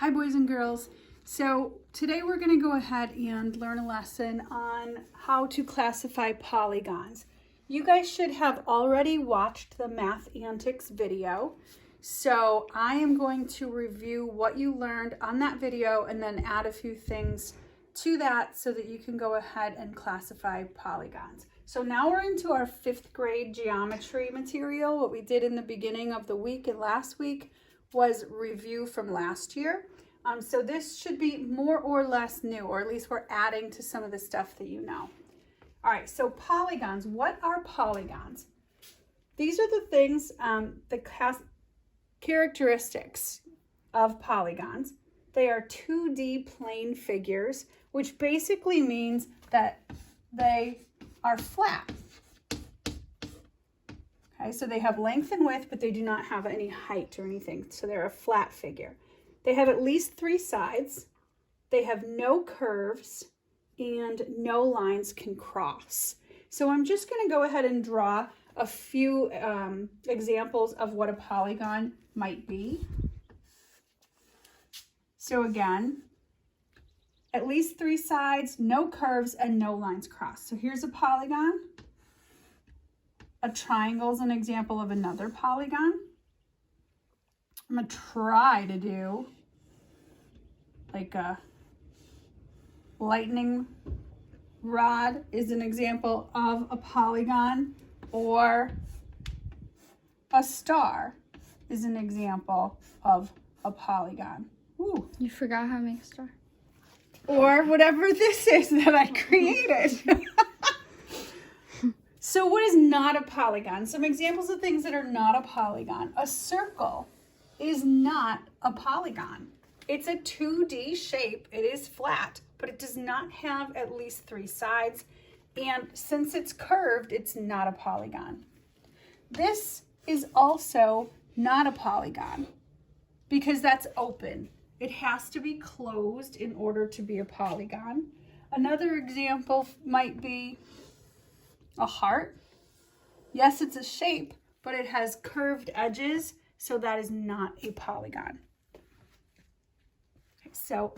Hi boys and girls. So today we're going to go ahead and learn a lesson on how to classify polygons. You guys should have already watched the Math Antics video. So I am going to review what you learned on that video and then add a few things to that so that you can go ahead and classify polygons. So now we're into our 5th grade geometry material. What we did in the beginning of the week and last week was review from last year. So this should be more or less new, or at least we're adding to some of the stuff that you know. All right, so polygons. What are polygons? These are the things, the characteristics of polygons. They are 2D plane figures, which basically means that they are flat. Okay, so they have length and width, but they do not have any height or anything. So they're a flat figure. They have at least 3 sides. They have no curves and no lines can cross. So I'm just going to go ahead and draw a few examples of what a polygon might be. So again, at least 3 sides, no curves, and no lines cross. So here's a polygon. A triangle is an example of another polygon. I'm going to try to do like a lightning rod is an example of a polygon, or a star is an example of a polygon. Ooh. You forgot how to make a star. Or whatever this is that I created. So what is not a polygon? Some examples of things that are not a polygon. A circle is not a polygon. It's a 2D shape. It is flat, but it does not have at least 3 sides. And since it's curved, it's not a polygon. This is also not a polygon because that's open. It has to be closed in order to be a polygon. Another example might be a heart. Yes, it's a shape, but it has curved edges, so that is not a polygon. Okay, so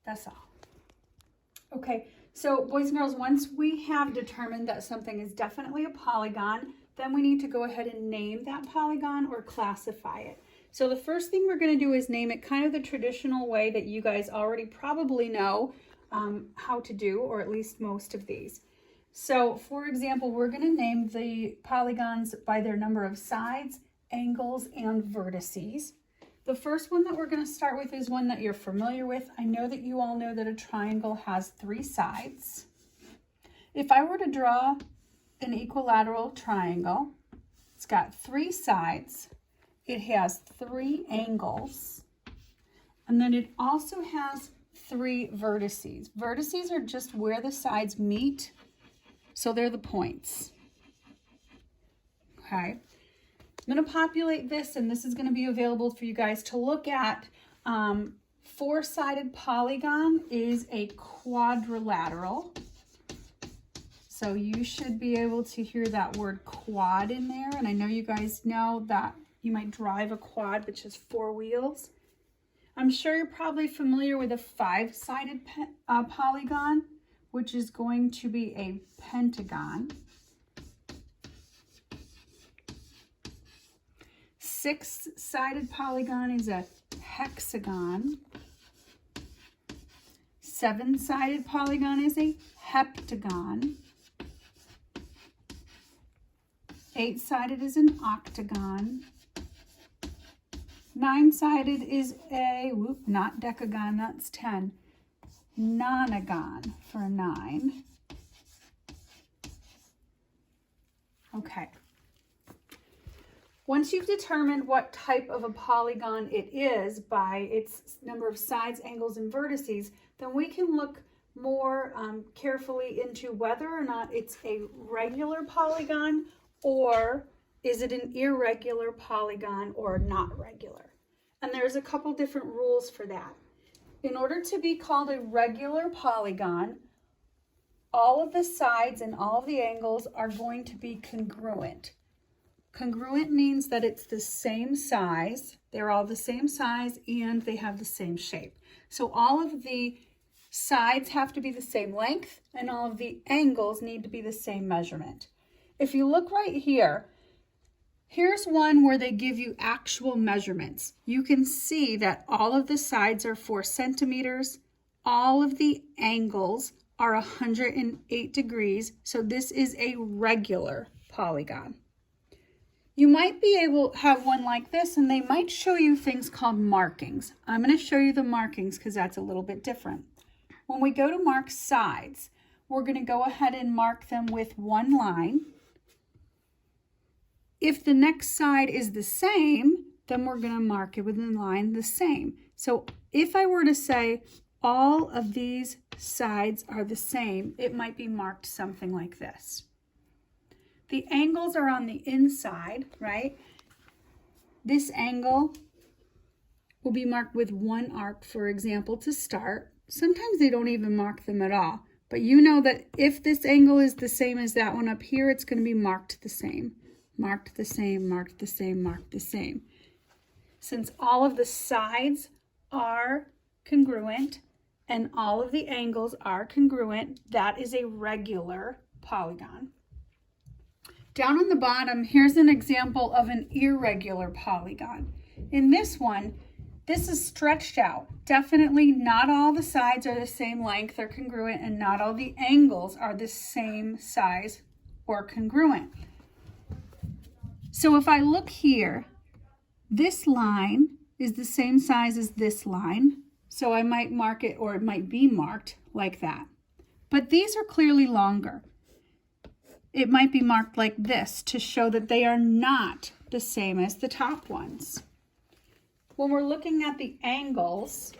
that's all. Okay, so boys and girls, once we have determined that something is definitely a polygon, then we need to go ahead and name that polygon or classify it. So the first thing we're going to do is name it kind of the traditional way that you guys already probably know how to do, or at least most of these. So for example, we're going to name the polygons by their number of sides, angles, and vertices. The first one that we're going to start with is one that you're familiar with. I know that you all know that a triangle has 3 sides. If I were to draw an equilateral triangle, it's got 3 sides. It has 3 angles, and then it also has 3 vertices. Vertices are just where the sides meet, so they're the points. Okay, I'm going to populate this, and this is going to be available for you guys to look at. 4-sided polygon is a quadrilateral. So you should be able to hear that word quad in there, and I know you guys know that you might drive a quad, which has 4 wheels. I'm sure you're probably familiar with a 5-sided polygon, which is going to be a pentagon. 6-sided polygon is a hexagon. 7-sided polygon is a heptagon. 8-sided is an octagon. 9-sided is a, not decagon, that's 10. Nonagon for a 9. Okay. Once you've determined what type of a polygon it is by its number of sides, angles, and vertices, then we can look more carefully into whether or not it's a regular polygon, or is it an irregular polygon or not regular. And there's a couple different rules for that. In order to be called a regular polygon, all of the sides and all of the angles are going to be congruent. Congruent means that it's the same size. They're all the same size and they have the same shape. So all of the sides have to be the same length and all of the angles need to be the same measurement. If you look right here, here's one where they give you actual measurements. You can see that all of the sides are 4 centimeters. All of the angles are 108 degrees. So this is a regular polygon. You might be able to have one like this and they might show you things called markings. I'm going to show you the markings because that's a little bit different. When we go to mark sides, we're going to go ahead and mark them with one line. If the next side is the same, then we're going to mark it with a line the same. So if I were to say all of these sides are the same, it might be marked something like this. The angles are on the inside, right? This angle will be marked with one arc, for example, to start. Sometimes they don't even mark them at all. But you know that if this angle is the same as that one up here, it's going to be marked the same. Marked the same, marked the same, marked the same. Since all of the sides are congruent and all of the angles are congruent, that is a regular polygon. Down on the bottom, here's an example of an irregular polygon. In this one, this is stretched out. Definitely not all the sides are the same length or congruent, and not all the angles are the same size or congruent. So if I look here, this line is the same size as this line. So I might mark it, or it might be marked like that. But these are clearly longer. It might be marked like this to show that they are not the same as the top ones. When we're looking at the angles,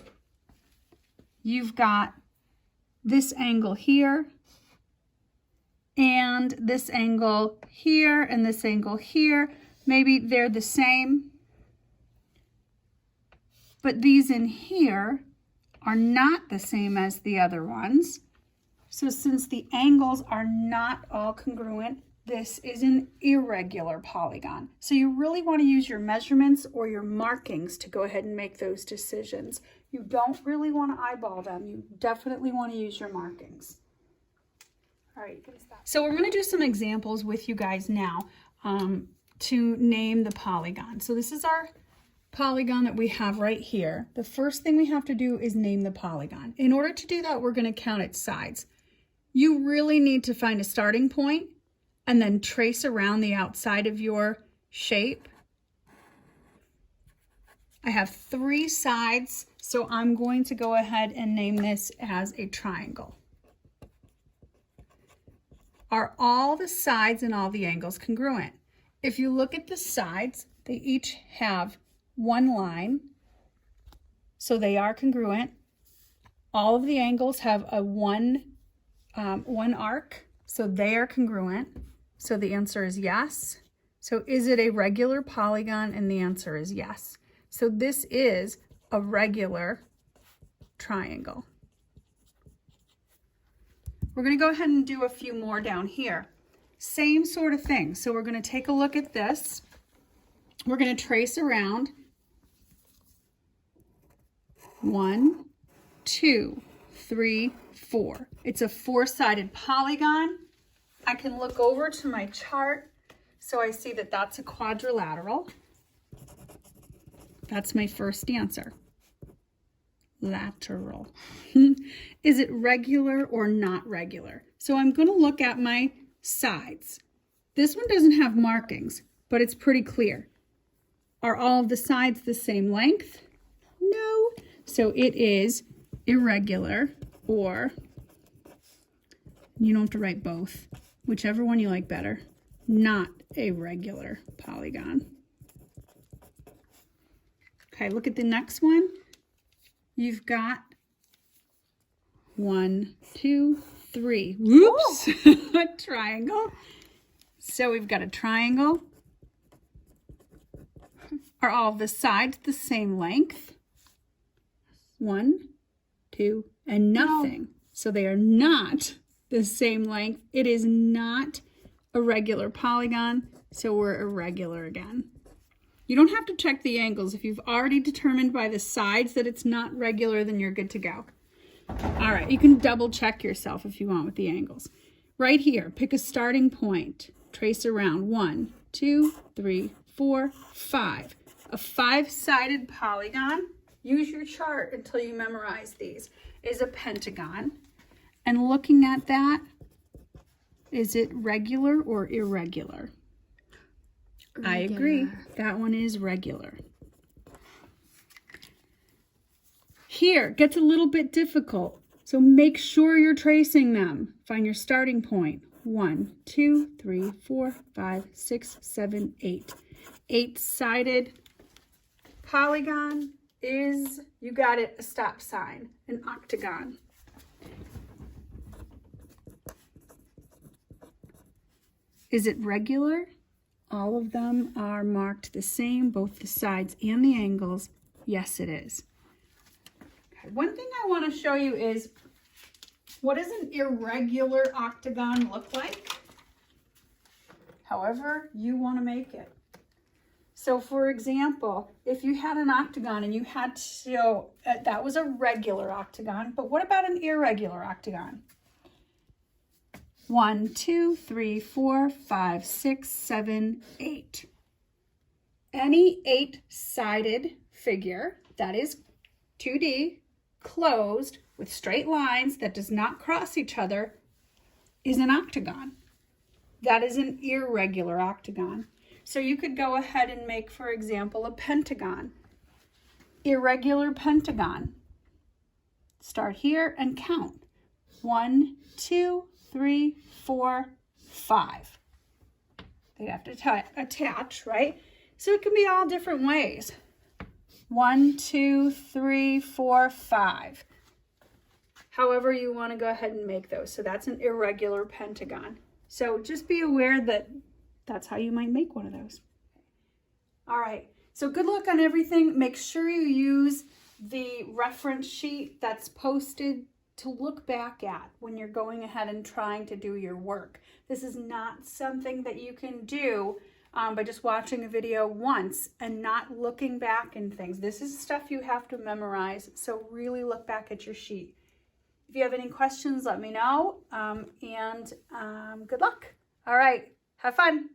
you've got this angle here, and this angle here, and this angle here. Maybe they're the same, but these in here are not the same as the other ones. So since the angles are not all congruent, this is an irregular polygon. So you really want to use your measurements or your markings to go ahead and make those decisions. You don't really want to eyeball them. You definitely want to use your markings. All right, so we're going to do some examples with you guys now to name the polygon. So this is our polygon that we have right here. The first thing we have to do is name the polygon. In order to do that, we're going to count its sides. You really need to find a starting point and then trace around the outside of your shape. I have 3 sides, so I'm going to go ahead and name this as a triangle. Are all the sides and all the angles congruent? If you look at the sides, they each have one line, so they are congruent. All of the angles have a one arc, so they are congruent. So the answer is yes. So is it a regular polygon? And the answer is yes. So this is a regular triangle. We're going to go ahead and do a few more down here. Same sort of thing. So we're going to take a look at this. We're going to trace around 1, 2, 3, 4. It's a 4-sided polygon. I can look over to my chart, so I see that that's a quadrilateral. That's my first answer. Lateral. Is it regular or not regular? So I'm going to look at my sides. This one doesn't have markings, but it's pretty clear. Are all of the sides the same length? No. So it is irregular, or you don't have to write both. Whichever one you like better. Not a regular polygon. Okay, look at the next one. You've got 1, 2, 3. Whoops! A triangle. So we've got a triangle. Are all the sides the same length? 1, 2, and nothing. No. So they are not the same length. It is not a a regular polygon, so we're irregular again. You don't have to check the angles. If you've already determined by the sides that it's not regular, then you're good to go. All right, you can double check yourself if you want with the angles. Right here, pick a starting point. Trace around 1, 2, 3, 4, 5. A 5-sided polygon, use your chart until you memorize these, is a pentagon. And looking at that, is it regular or irregular? Regular. I agree. That one is regular. Here, gets a little bit difficult. So make sure you're tracing them. Find your starting point. 1, 2, 3, 4, 5, 6, 7, 8. 8-sided polygon is, you got it, a stop sign, an octagon. Is it regular? All of them are marked the same, both the sides and the angles. Yes, it is. Okay. One thing I want to show you is, what does an irregular octagon look like? However you want to make it. So for example, if you had an octagon and you had to show that was a regular octagon, but what about an irregular octagon? 1, 2, 3, 4, 5, 6, 7, 8. Any 8-sided figure that is 2D, closed, with straight lines that does not cross each other is an octagon. That is an irregular octagon. So you could go ahead and make, for example, a pentagon. Irregular pentagon. Start here and count. 1, 2, 3, 4, 5. They'd have to attach, right? So it can be all different ways. 1, 2, 3, 4, 5. However you want to go ahead and make those. So that's an irregular pentagon. So just be aware that that's how you might make one of those. All right, so good luck on everything. Make sure you use the reference sheet that's posted to look back at when you're going ahead and trying to do your work. This is not something that you can do by just watching a video once and not looking back in things. This is stuff you have to memorize, so really look back at your sheet. If you have any questions, let me know, and good luck. All right, have fun.